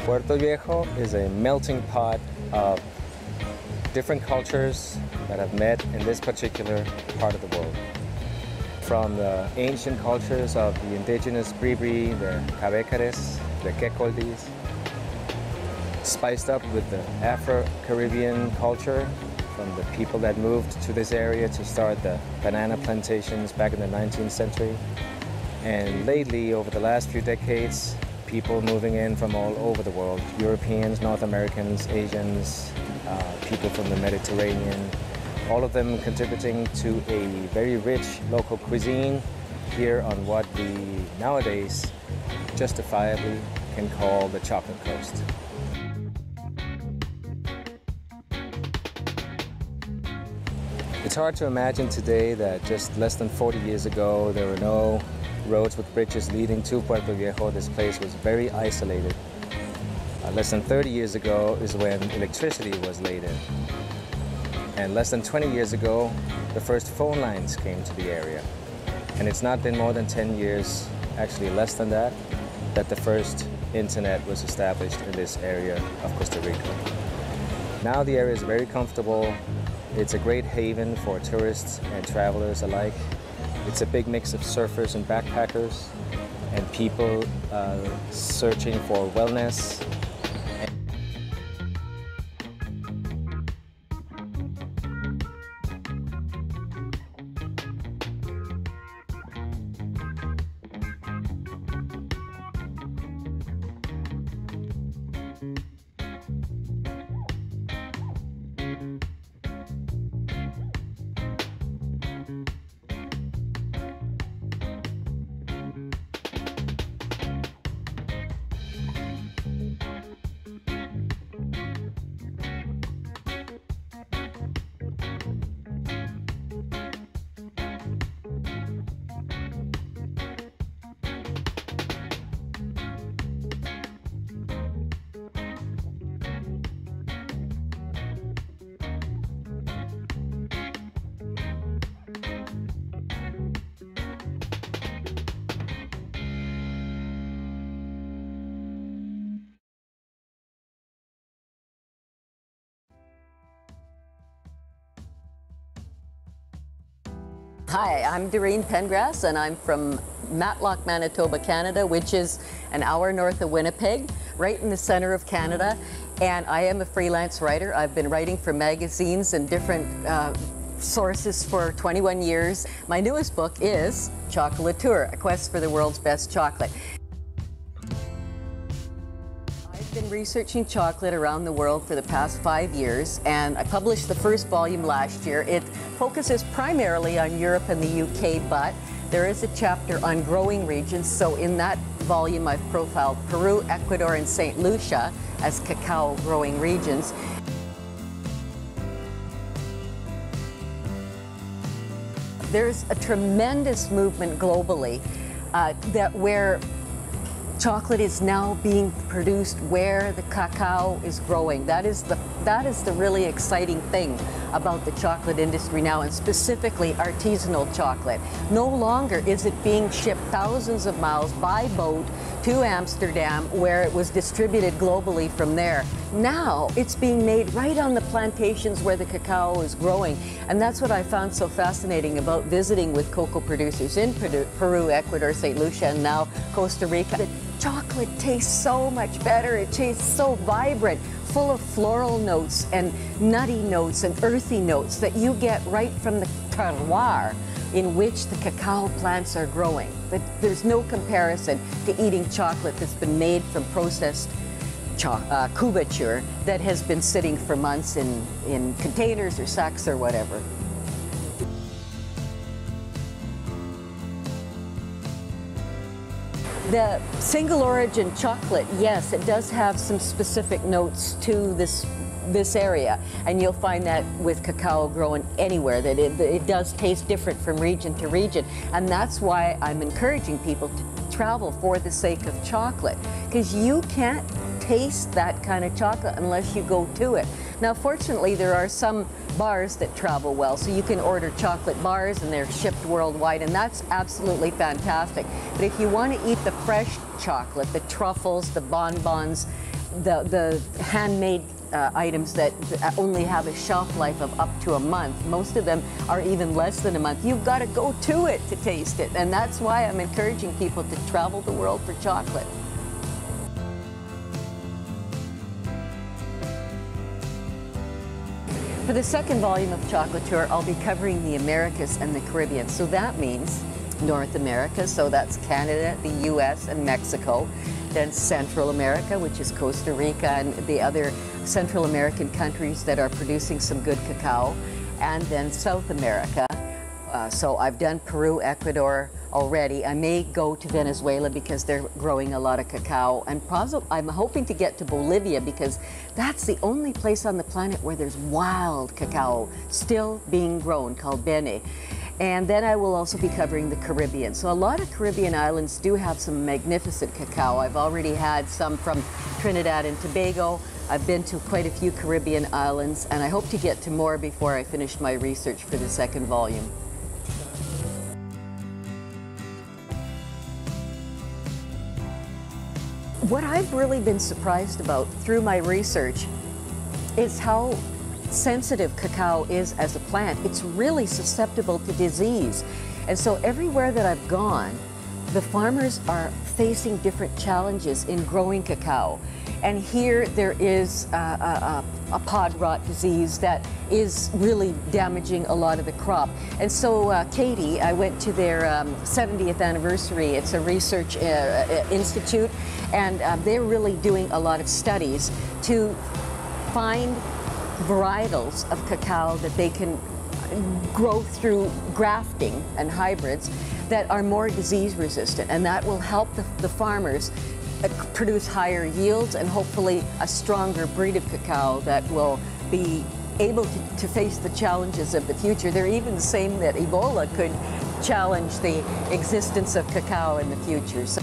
Puerto Viejo is a melting pot of different cultures that have met in this particular part of the world. From the ancient cultures of the indigenous Bribri, the Cabecares, the Quecoldis, spiced up with the Afro-Caribbean culture from the people that moved to this area to start the banana plantations back in the 19th century. And lately, over the last few decades, people moving in from all over the world, Europeans, North Americans, Asians, people from the Mediterranean, all of them contributing to a very rich local cuisine here on what we nowadays justifiably can call the Chocolate Coast. It's hard to imagine today that just less than 40 years ago there were no roads with bridges leading to Puerto Viejo. This place was very isolated. Less than 30 years ago is when electricity was laid in. And less than 20 years ago, the first phone lines came to the area. And it's not been more than 10 years, actually less than that, that the first internet was established in this area of Costa Rica. Now the area is very comfortable. It's a great haven for tourists and travelers alike. It's a big mix of surfers and backpackers and people searching for wellness. Hi, I'm Doreen Pendgracs, and I'm from Matlock, Manitoba, Canada, which is an hour north of Winnipeg, right in the center of Canada. And I am a freelance writer. I've been writing for magazines and different sources for 21 years. My newest book is Chocolatour, A Quest for the World's Best Chocolate. I've been researching chocolate around the world for the past 5 years, and I published the first volume last year. It focuses primarily on Europe and the UK, but there is a chapter on growing regions. So in that volume, I've profiled Peru, Ecuador, and St. Lucia as cacao growing regions. There's a tremendous movement globally where chocolate is now being produced where the cacao is growing. That is the really exciting thing about the chocolate industry now, and specifically artisanal chocolate. No longer is it being shipped thousands of miles by boat to Amsterdam, where it was distributed globally from there. Now it's being made right on the plantations where the cacao is growing. And that's what I found so fascinating about visiting with cocoa producers in Peru, Ecuador, St. Lucia, and now Costa Rica. The chocolate tastes so much better. It tastes so vibrant, full of floral notes and nutty notes and earthy notes that you get right from the terroir in which the cacao plants are growing. There's no comparison to eating chocolate that's been made from processed couverture that has been sitting for months in containers or sacks or whatever. The single origin chocolate, yes, it does have some specific notes to this area, and you'll find that with cacao grown anywhere, that it does taste different from region to region. And that's why I'm encouraging people to travel for the sake of chocolate, because you can't taste that kind of chocolate unless you go to it. Now, fortunately, there are some bars that travel well, so you can order chocolate bars and they're shipped worldwide, and that's absolutely fantastic. But if you want to eat the fresh chocolate, the truffles, the bonbons, the handmade items that only have a shelf life of up to a month. Most of them are even less than a month. You've got to go to it to taste it. And that's why I'm encouraging people to travel the world for chocolate. For the second volume of Chocolate Tour, I'll be covering the Americas and the Caribbean. So that means North America, so that's Canada, the US, and Mexico. Then Central America, which is Costa Rica and the other Central American countries that are producing some good cacao. And then South America. So I've done Peru, Ecuador already. I may go to Venezuela because they're growing a lot of cacao. And I'm hoping to get to Bolivia because that's the only place on the planet where there's wild cacao still being grown, called Bene. And then I will also be covering the Caribbean. So a lot of Caribbean islands do have some magnificent cacao. I've already had some from Trinidad and Tobago. I've been to quite a few Caribbean islands, and I hope to get to more before I finish my research for the second volume. What I've really been surprised about through my research is how sensitive cacao is as a plant. It's really susceptible to disease. And so everywhere that I've gone, the farmers are facing different challenges in growing cacao. And here there is a pod rot disease that is really damaging a lot of the crop. And so Katie, I went to their 70th anniversary. It's a research institute, and they're really doing a lot of studies to find varietals of cacao that they can grow through grafting and hybrids that are more disease resistant, and that will help the farmers produce higher yields and hopefully a stronger breed of cacao that will be able to face the challenges of the future. They're even saying that Ebola could challenge the existence of cacao in the future. So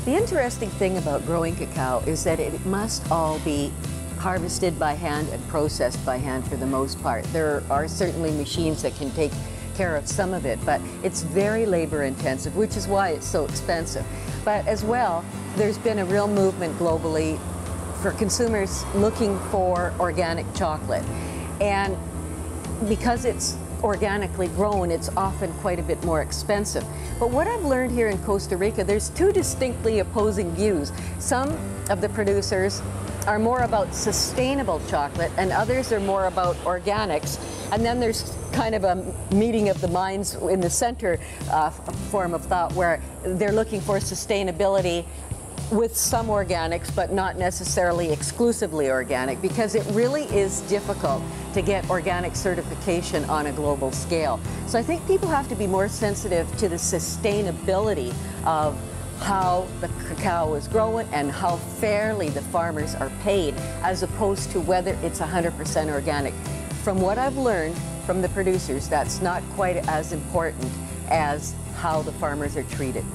the interesting thing about growing cacao is that it must all be harvested by hand and processed by hand for the most part. There are certainly machines that can take care of some of it, but it's very labor intensive, which is why it's so expensive. But as well, there's been a real movement globally for consumers looking for organic chocolate. And because it's organically grown, it's often quite a bit more expensive. But what I've learned here in Costa Rica, there's two distinctly opposing views. Some of the producers are more about sustainable chocolate and others are more about organics. And then there's kind of a meeting of the minds in the center form of thought where they're looking for sustainability with some organics, but not necessarily exclusively organic, because it really is difficult to get organic certification on a global scale. So I think people have to be more sensitive to the sustainability of how the cacao is grown and how fairly the farmers are paid, as opposed to whether it's 100% organic. From what I've learned from the producers, that's not quite as important as how the farmers are treated.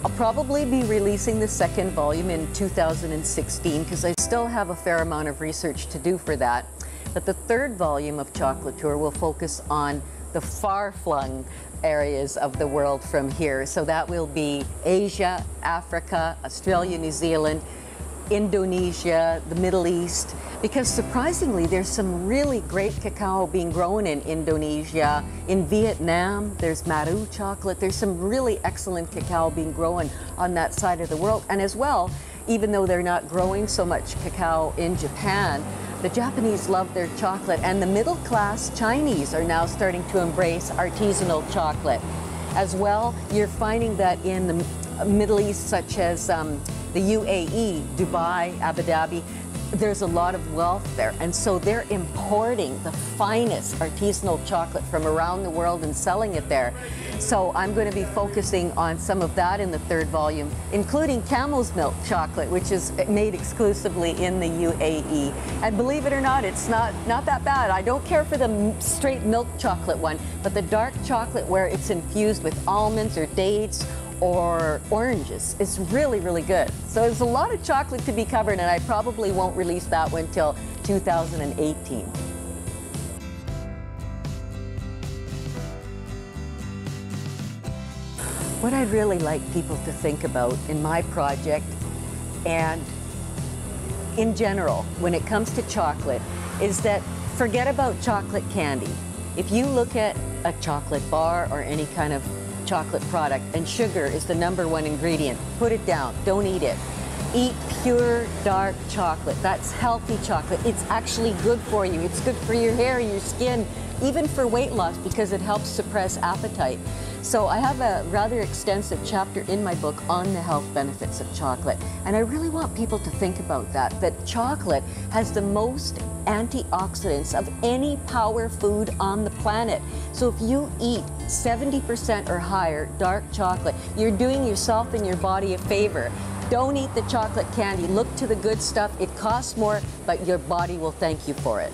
I'll probably be releasing the second volume in 2016 because I still have a fair amount of research to do for that. But the third volume of Chocolate Tour will focus on the far-flung areas of the world from here. So that will be Asia, Africa, Australia, New Zealand, Indonesia, the Middle East, because surprisingly there's some really great cacao being grown in Indonesia. In Vietnam, there's Maru chocolate. There's some really excellent cacao being grown on that side of the world. And as well, even though they're not growing so much cacao in Japan, the Japanese love their chocolate, and the middle-class Chinese are now starting to embrace artisanal chocolate. As well, you're finding that in the Middle East, such as the UAE, Dubai, Abu Dhabi, there's a lot of wealth there, and so they're importing the finest artisanal chocolate from around the world and selling it there. So I'm going to be focusing on some of that in the third volume, including camel's milk chocolate, which is made exclusively in the UAE. And believe it or not, it's not that bad. I don't care for the straight milk chocolate one, but the dark chocolate where it's infused with almonds or dates or oranges is really, really good. So there's a lot of chocolate to be covered, and I probably won't release that one till 2018. What I'd really like people to think about in my project and in general when it comes to chocolate is that forget about chocolate candy. If you look at a chocolate bar or any kind of chocolate product and sugar is the #1 ingredient, put it down, don't eat it. Eat pure dark chocolate. That's healthy chocolate. It's actually good for you. It's good for your hair, your skin, even for weight loss because it helps suppress appetite. So I have a rather extensive chapter in my book on the health benefits of chocolate. And I really want people to think about that chocolate has the most antioxidants of any power food on the planet. So if you eat 70% or higher dark chocolate, you're doing yourself and your body a favor. Don't eat the chocolate candy. Look to the good stuff. It costs more, but your body will thank you for it.